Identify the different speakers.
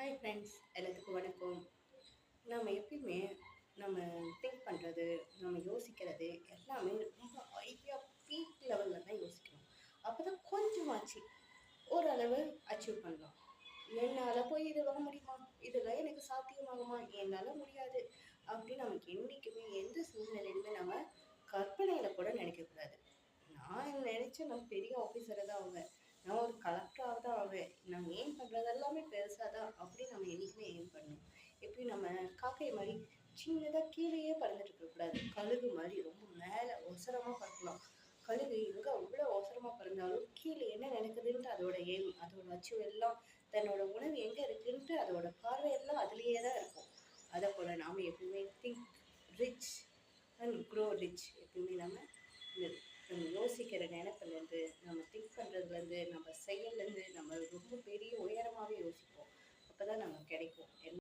Speaker 1: Hi friends, எல்லாத்துக்கும் வணக்கம். நம்ம எப்பயுமே நம்ம திங்க் பண்ணுறது, நம்ம யோசிக்கிறது எல்லாமே ரொம்ப ஹையாக பீக் லெவலில் தான் யோசிக்கணும். அப்போ தான் கொஞ்சமாச்சு ஓரளவு அச்சீவ் பண்ணலாம். என்னால் போய் இது வாங்க முடியுமா, இதெல்லாம் எனக்கு சாத்தியமாகுமா, என்னால் முடியாது அப்படின்னு நமக்கு என்றைக்குமே எந்த சூழ்நிலையிலுமே நம்ம கற்பனையில் கூட நினைக்கக்கூடாது. நான் நினைச்சேன் நான் பெரிய ஆஃபீஸரை தான் ஆவேன், நான் ஒரு கலெக்டராக தான் ஆவேன், நான் எய்ம் பண்ணுறது எல்லாமே பெருசாக தான் அப்படின்னு நம்ம என்றைக்குமே எய்ம் பண்ணணும். எப்பயும் நம்ம காக்கை மாதிரி சின்னதாக கீழேயே பறந்துட்டு இருக்கக்கூடாது. கழுகு மாதிரி ரொம்ப மேலே ஒசரமாக பறக்கலாம். கழுகு எங்கே அவ்வளோ அவசரமாக பறந்தாலும் கீழே என்ன நடக்குதுன்ட்டு அதோட எய்ம், அதோட அச்சீவ் எல்லாம், தன்னோட உணவு எங்கே இருக்குன்ட்டு அதோட பார்வையெல்லாம் அதுலேயே தான் இருக்கும். அதை போல் நாம் எப்பயுமே think rich and grow rich. எப்பயுமே நம்ம யோசிக்கிற நினைப்புலேருந்து, நம்ம திங்க் பண்ணுறதுலேருந்து, நம்ம செயல்லேருந்து நம்ம ரொம்ப பெரிய உயரமாகவே யோசிப்போம். அப்போ தான் நமக்கு கிடைக்கும்.